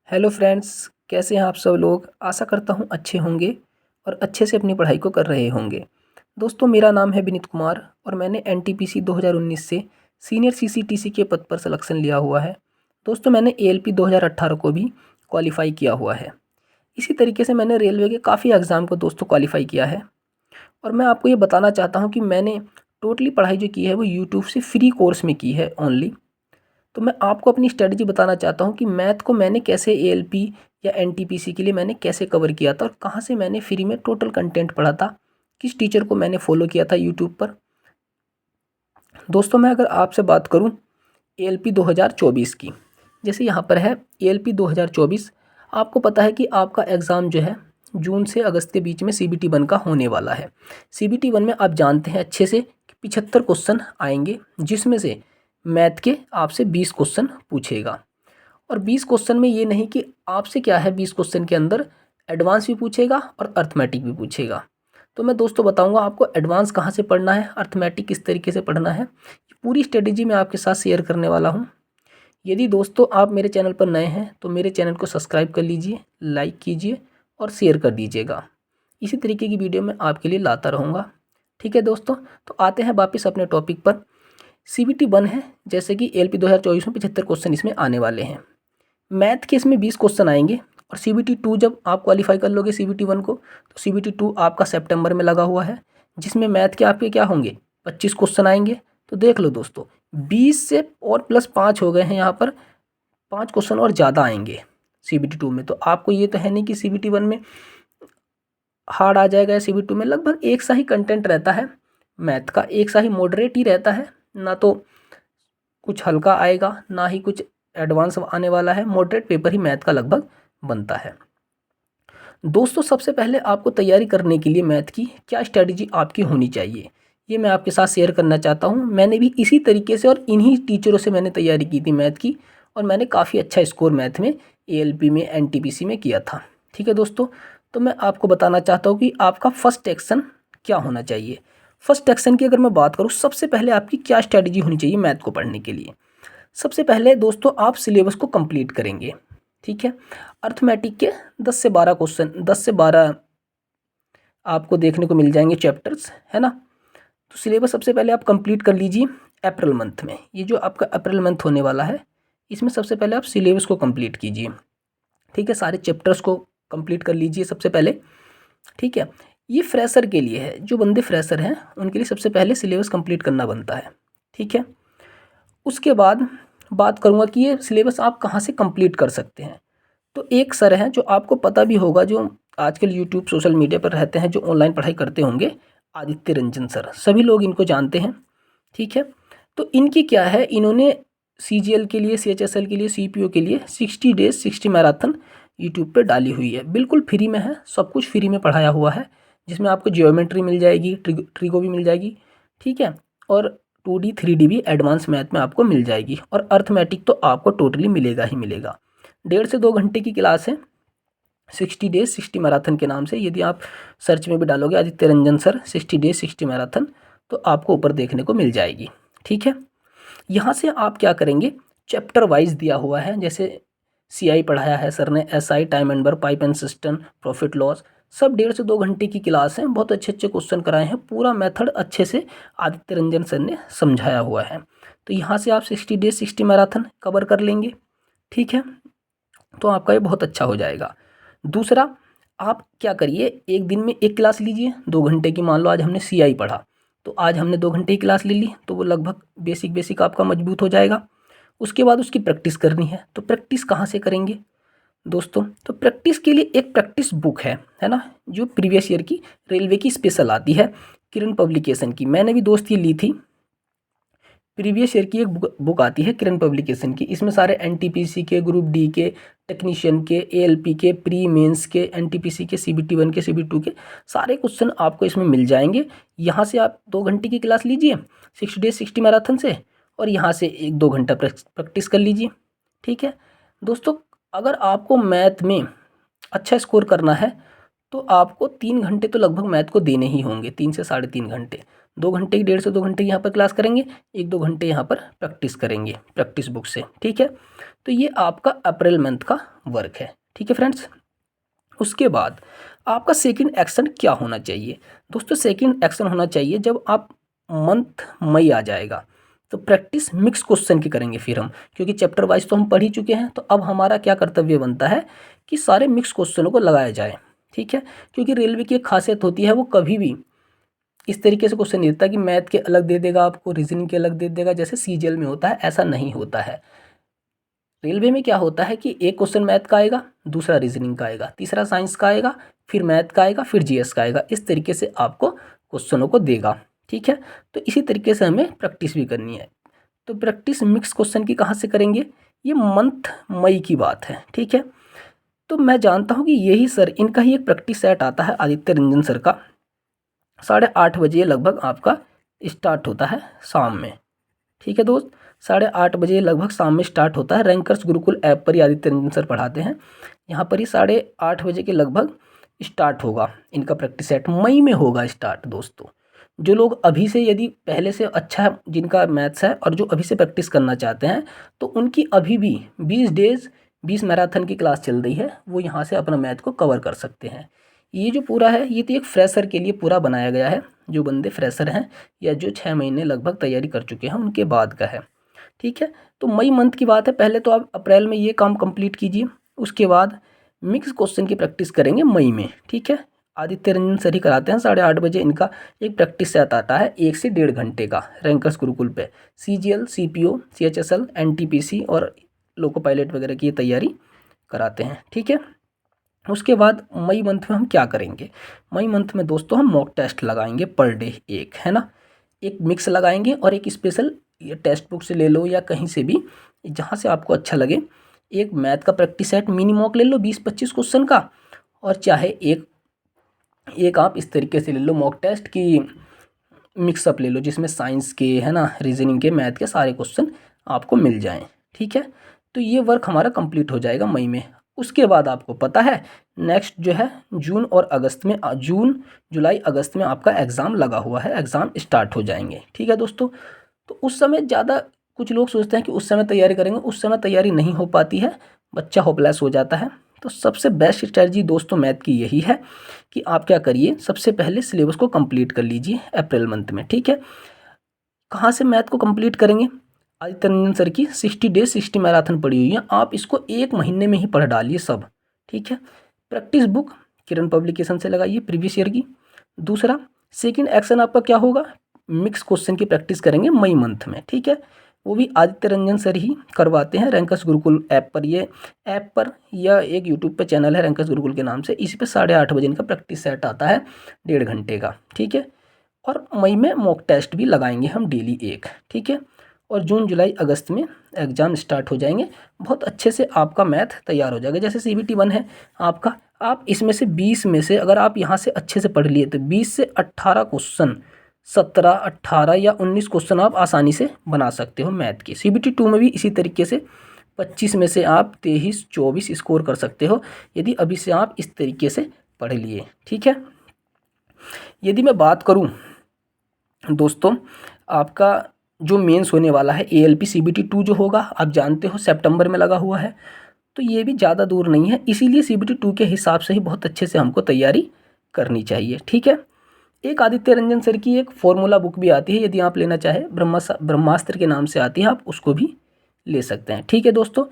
Hello friends, कैसे हैं आप सब लोग। आशा करता हूं अच्छे होंगे और अच्छे से अपनी पढ़ाई को कर रहे होंगे। दोस्तों, मेरा नाम है विनीत कुमार और मैंने एनटीपीसी 2019 से सीनियर सीसीटीसी के पद पर सिलेक्शन लिया हुआ है। दोस्तों, मैंने एएलपी 2018 को भी क्वालिफ़ाई किया हुआ है। इसी तरीके से मैंने रेलवे के काफ़ी एग्ज़ाम को दोस्तों क्वालिफ़ाई किया है। और मैं आपको ये बताना चाहता हूँ कि मैंने टोटली पढ़ाई जो की है वो यूट्यूब से फ्री कोर्स में की है ओनली। तो मैं आपको अपनी स्ट्रेटजी बताना चाहता हूँ कि मैथ को मैंने कैसे एएलपी या एनटीपीसी के लिए मैंने कैसे कवर किया था और कहाँ से मैंने फ्री में टोटल कंटेंट पढ़ा था, किस टीचर को मैंने फॉलो किया था यूट्यूब पर। दोस्तों, मैं अगर आपसे बात करूँ एएलपी 2024 की, जैसे यहाँ पर है एएलपी 2024। आपको पता है कि आपका एग्ज़ाम जो है जून से अगस्त के बीच में सीबीटी 1 का होने वाला है। सीबीटी 1 में आप जानते हैं अच्छे से कि 75 क्वेश्चन आएंगे, जिसमें से मैथ के आपसे 20 क्वेश्चन पूछेगा। और 20 क्वेश्चन में ये नहीं कि आपसे क्या है, 20 क्वेश्चन के अंदर एडवांस भी पूछेगा और अर्थमेटिक भी पूछेगा। तो मैं दोस्तों बताऊंगा आपको एडवांस कहाँ से पढ़ना है, अर्थमेटिक किस तरीके से पढ़ना है, पूरी स्ट्रेटेजी मैं आपके साथ शेयर करने वाला हूँ। यदि दोस्तों आप मेरे चैनल पर नए हैं तो मेरे चैनल को सब्सक्राइब कर लीजिए, लाइक कीजिए और शेयर कर दीजिएगा। इसी तरीके की वीडियो मैं आपके लिए लाता रहूँगा। ठीक है दोस्तों, तो आते हैं वापस अपने टॉपिक पर। सीबीटी 1 है, जैसे कि एएलपी 2024 में 75 क्वेश्चन इसमें आने वाले हैं। मैथ के इसमें 20 क्वेश्चन आएंगे और सीबीटी 2 जब आप क्वालिफाई कर लोगे सीबीटी 1 को, तो सीबीटी 2 आपका सितंबर में लगा हुआ है, जिसमें मैथ के आपके क्या होंगे 25 क्वेश्चन आएंगे। तो देख लो दोस्तों, 20 से और प्लस 5 हो गए हैं, यहाँ पर 5 क्वेश्चन और ज़्यादा आएंगे सीबीटी 2 में। तो आपको ये तो है नहीं कि सीबीटी 1 में हार्ड आ जाएगा या सीबीटी 2 में। लगभग एक सा ही कंटेंट रहता है मैथ का, एक सा ही मॉडरेट ही रहता है, ना तो कुछ हल्का आएगा ना ही कुछ एडवांस आने वाला है। मॉडरेट पेपर ही मैथ का लगभग बनता है। दोस्तों, सबसे पहले आपको तैयारी करने के लिए मैथ की क्या स्ट्रेटजी आपकी होनी चाहिए, ये मैं आपके साथ शेयर करना चाहता हूँ। मैंने भी इसी तरीके से और इन्हीं टीचरों से मैंने तैयारी की थी मैथ की, और मैंने काफ़ी अच्छा स्कोर मैथ में एएलपी में एनटीपीसी में किया था। ठीक है दोस्तों, तो मैं आपको बताना चाहता हूँ कि आपका फर्स्ट एक्शन क्या होना चाहिए। फर्स्ट एक्शन की अगर मैं बात करूँ, सबसे पहले आपकी क्या स्ट्रेटजी होनी चाहिए मैथ को पढ़ने के लिए। सबसे पहले दोस्तों आप सिलेबस को कंप्लीट करेंगे। ठीक है, अर्थमेटिक के 10 से 12 क्वेश्चन, 10 से 12 आपको देखने को मिल जाएंगे चैप्टर्स, है ना। तो सिलेबस सबसे पहले आप कंप्लीट कर लीजिए अप्रैल मंथ में। ये जो आपका अप्रैल मंथ होने वाला है, इसमें सबसे पहले आप सिलेबस को कंप्लीट कीजिए। ठीक है, सारे चैप्टर्स को कंप्लीट कर लीजिए सबसे पहले। ठीक है, ये फ्रेशर के लिए है, जो बंदे फ्रेशर हैं उनके लिए सबसे पहले सिलेबस कंप्लीट करना बनता है। ठीक है, उसके बाद बात करूँगा कि ये सिलेबस आप कहाँ से कंप्लीट कर सकते हैं। तो एक सर हैं जो आपको पता भी होगा, जो आजकल यूट्यूब सोशल मीडिया पर रहते हैं, जो ऑनलाइन पढ़ाई करते होंगे, आदित्य रंजन सर, सभी लोग इनको जानते हैं। ठीक है, तो इनकी क्या है, इन्होंने सीजीएल के लिए, सीएचएसएल के लिए, सीपीओ के लिए 60 डेज 60 मैराथन यूट्यूब पे डाली हुई है। बिल्कुल फ्री में है, सब कुछ फ्री में पढ़ाया हुआ है, जिसमें आपको जियोमेट्री मिल जाएगी, ट्रिगो भी मिल जाएगी। ठीक है, और 2D 3D भी एडवांस मैथ में आपको मिल जाएगी, और अर्थमेटिक तो आपको टोटली मिलेगा ही मिलेगा। 1.5 से 2 घंटे की क्लास है, 60 डेज 60 मैराथन के नाम से। यदि आप सर्च में भी डालोगे Aditya Ranjan sir 60 days 60 marathon, तो आपको ऊपर देखने को मिल जाएगी। ठीक है, यहाँ से आप क्या करेंगे, चैप्टर वाइज दिया हुआ है, जैसे सीआई पढ़ाया है सर ने, SI, time and work, pipe and system, profit loss, सब 1.5 से 2 घंटे की क्लास है। बहुत अच्छे अच्छे क्वेश्चन कराए हैं, पूरा मेथड अच्छे से आदित्य रंजन सर ने समझाया हुआ है। तो यहाँ से आप 60 डेज 60 मैराथन कवर कर लेंगे। ठीक है, तो आपका ये बहुत अच्छा हो जाएगा। दूसरा, आप क्या करिए, एक दिन में एक क्लास लीजिए 2 घंटे की। मान लो आज हमने सीआई पढ़ा, तो आज हमने 2 घंटे की क्लास ले ली, तो वो लगभग बेसिक बेसिक आपका मजबूत हो जाएगा। उसके बाद उसकी प्रैक्टिस करनी है, तो प्रैक्टिस कहाँ से करेंगे दोस्तों। तो प्रैक्टिस के लिए एक प्रैक्टिस बुक है ना, जो प्रीवियस ईयर की रेलवे की स्पेशल आती है, किरण पब्लिकेशन की। मैंने भी दोस्त ये ली थी, प्रीवियस ईयर की एक बुक आती है किरण पब्लिकेशन की। इसमें सारे एनटीपीसी के, ग्रुप डी के, टेक्नीशियन के, एएलपी के, प्री मेंस के, एनटीपीसी के, सीबीटी 1 के, सीबीटी 2 के सारे क्वेश्चन आपको इसमें मिल जाएंगे। यहाँ से आप 2 घंटे की क्लास लीजिए 60 डेज 60 मैराथन से, और यहाँ से 1-2 घंटा प्रैक्टिस कर लीजिए। ठीक है दोस्तों, अगर आपको मैथ में अच्छा स्कोर करना है, तो आपको 3 घंटे तो लगभग मैथ को देने ही होंगे, 3 से 3.5 घंटे। 2 घंटे की 1.5 से 2 घंटे यहाँ पर क्लास करेंगे, 1-2 घंटे यहाँ पर प्रैक्टिस करेंगे प्रैक्टिस बुक से, ठीक है। तो ये आपका अप्रैल मंथ का वर्क है, ठीक है फ्रेंड्स। उसके बाद आपका सेकंड एक्शन क्या होना चाहिए दोस्तों? सेकंड एक्शन होना चाहिए जब आप मंथ मई आ जाएगा तो प्रैक्टिस मिक्स क्वेश्चन की करेंगे फिर हम, क्योंकि चैप्टर वाइज तो हम पढ़ ही चुके हैं। तो अब हमारा क्या कर्तव्य बनता है कि सारे मिक्स क्वेश्चनों को लगाया जाए, ठीक है। क्योंकि रेलवे की एक खासियत होती है, वो कभी भी इस तरीके से क्वेश्चन नहीं देता कि मैथ के अलग दे देगा आपको, रीजनिंग के अलग दे देगा, जैसे सीजीएल में होता है, ऐसा नहीं होता है। रेलवे में क्या होता है कि एक क्वेश्चन मैथ का आएगा, दूसरा रीजनिंग का आएगा, तीसरा साइंस का आएगा, फिर मैथ का आएगा, फिर जीएस का आएगा। इस तरीके से आपको क्वेश्चनों को देगा, ठीक है। तो इसी तरीके से हमें प्रैक्टिस भी करनी है। तो प्रैक्टिस मिक्स क्वेश्चन की कहाँ से करेंगे? ये मंथ मई की बात है, ठीक है। तो मैं जानता हूँ कि यही सर, इनका ही एक प्रैक्टिस सेट आता है, आदित्य रंजन सर का, 8:30 बजे लगभग आपका स्टार्ट होता है शाम में, ठीक है दोस्त। 8:30 बजे लगभग शाम में स्टार्ट होता है। रैंकर्स गुरुकुल ऐप पर ही आदित्य रंजन सर पढ़ाते हैं। यहाँ पर ही 8:30 बजे के लगभग स्टार्ट होगा इनका प्रैक्टिस सेट, मई में होगा स्टार्ट दोस्तों। जो लोग अभी से, यदि पहले से अच्छा है जिनका मैथ्स है और जो अभी से प्रैक्टिस करना चाहते हैं, तो उनकी अभी भी 20 डेज़ 20 मैराथन की क्लास चल रही है, वो यहाँ से अपना मैथ को कवर कर सकते हैं। ये जो पूरा है, ये तो एक फ्रेशर के लिए पूरा बनाया गया है, जो बंदे फ्रेशर हैं या जो 6 महीने लगभग तैयारी कर चुके हैं उनके बाद का है, ठीक है। तो मई मंथ की बात है, पहले तो आप अप्रैल में ये काम कंप्लीट कीजिए, उसके बाद मिक्स क्वेश्चन की प्रैक्टिस करेंगे मई में, ठीक है। आदित्य रंजन सर ही कराते हैं, 8:30 बजे इनका एक प्रैक्टिस सेट आता है 1 से 1.5 घंटे का, रैंकर्स गुरुकुल पे। सीजीएल, सीपीओ, सीएचएसएल, एनटीपीसी और लोको पायलट वगैरह की तैयारी कराते हैं, ठीक है। उसके बाद मई मंथ में हम क्या करेंगे? मई मंथ में दोस्तों हम मॉक टेस्ट लगाएंगे पर डे, एक है ना, एक मिक्स लगाएंगे और एक स्पेशल, ये टेक्स्ट बुक से ले लो या कहीं से भी जहाँ से आपको अच्छा लगे, एक मैथ का प्रैक्टिस सेट मिनी मॉक ले लो 20-25 क्वेश्चन का, और चाहे एक आप इस तरीके से ले लो मॉक टेस्ट की मिक्सअप ले लो, जिसमें साइंस के, है ना, रीजनिंग के, मैथ के सारे क्वेश्चन आपको मिल जाएं, ठीक है। तो ये वर्क हमारा कंप्लीट हो जाएगा मई में। उसके बाद आपको पता है नेक्स्ट जो है जून और अगस्त में, जून जुलाई अगस्त में आपका एग्ज़ाम लगा हुआ है, एग्ज़ाम स्टार्ट हो जाएंगे, ठीक है दोस्तों। तो उस समय ज़्यादा, कुछ लोग सोचते हैं कि उस समय तैयारी करेंगे, उस समय तैयारी नहीं हो पाती है, बच्चा होपलेस हो जाता है। तो सबसे बेस्ट स्ट्रेटजी दोस्तों मैथ की यही है कि आप क्या करिए, सबसे पहले सिलेबस को कंप्लीट कर लीजिए अप्रैल मंथ में, ठीक है। कहाँ से मैथ को कंप्लीट करेंगे? आदित्य रंजन सर की 60 डेज 60 मैराथन पड़ी हुई है, आप इसको 1 महीने में ही पढ़ डालिए सब, ठीक है। प्रैक्टिस बुक किरण पब्लिकेशन से लगाइए प्रीवियस ईयर की। दूसरा, सेकंड एक्शन आपका क्या होगा? मिक्स क्वेश्चन की प्रैक्टिस करेंगे मई मंथ में, ठीक है। वो भी आदित्य रंजन सर ही करवाते हैं, रैंकर्स गुरुकुल ऐप पर, ये ऐप पर या एक यूट्यूब पे चैनल है रैंकर्स गुरुकुल के नाम से, इसी पे 8:30 बजे इनका प्रैक्टिस सेट आता है 1.5 घंटे का, ठीक है। और मई में मॉक टेस्ट भी लगाएंगे हम डेली एक, ठीक है। और जून जुलाई अगस्त में एग्ज़ाम स्टार्ट हो जाएंगे, बहुत अच्छे से आपका मैथ तैयार हो जाएगा। जैसे CBT 1 है आपका, आप इसमें से 20 में से अगर आप यहाँ से अच्छे से पढ़ लिए तो 20 से 18 क्वेश्चन, 17, 18 या 19 क्वेश्चन आप आसानी से बना सकते हो मैथ के। CBT 2 में भी इसी तरीके से 25 में से आप 23-24 स्कोर कर सकते हो, यदि अभी से आप इस तरीके से पढ़ लिए, ठीक है। यदि मैं बात करूँ दोस्तों, आपका जो मेंस होने वाला है ALP CBT 2 जो होगा, आप जानते हो सितंबर में लगा हुआ है, तो ये भी ज़्यादा दूर नहीं है, इसीलिए CBT 2 के हिसाब से ही बहुत अच्छे से हमको तैयारी करनी चाहिए, ठीक है। एक आदित्य रंजन सर की एक फॉर्मूला बुक भी आती है, यदि आप लेना चाहे, ब्रह्मास्त्र के नाम से आती है, आप उसको भी ले सकते हैं, ठीक है दोस्तों।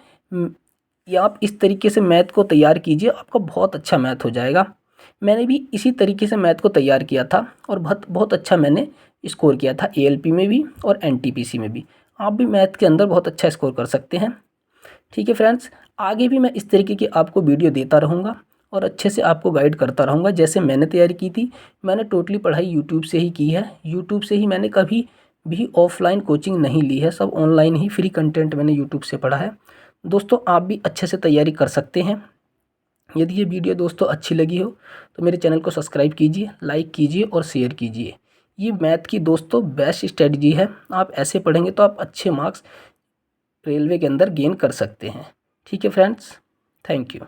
ये आप इस तरीके से मैथ को तैयार कीजिए, आपका बहुत अच्छा मैथ हो जाएगा। मैंने भी इसी तरीके से मैथ को तैयार किया था और बहुत बहुत अच्छा मैंने स्कोर किया था ALP में भी और NTPC में भी। आप भी मैथ के अंदर बहुत अच्छा स्कोर कर सकते हैं, ठीक है फ्रेंड्स। आगे भी मैं इस तरीके की आपको वीडियो देता रहूँगा और अच्छे से आपको गाइड करता रहूँगा। जैसे मैंने तैयारी की थी, मैंने टोटली पढ़ाई यूट्यूब से ही की है, यूट्यूब से ही, मैंने कभी भी ऑफलाइन कोचिंग नहीं ली है, सब ऑनलाइन ही फ्री कंटेंट मैंने यूट्यूब से पढ़ा है। दोस्तों आप भी अच्छे से तैयारी कर सकते हैं। यदि ये वीडियो दोस्तों अच्छी लगी हो तो मेरे चैनल को सब्सक्राइब कीजिए, लाइक कीजिए और शेयर कीजिए। ये मैथ की दोस्तों बेस्ट स्ट्रेटजी है, आप ऐसे पढ़ेंगे तो आप अच्छे मार्क्स रेलवे के अंदर गेन कर सकते हैं, ठीक है फ्रेंड्स। Thank you.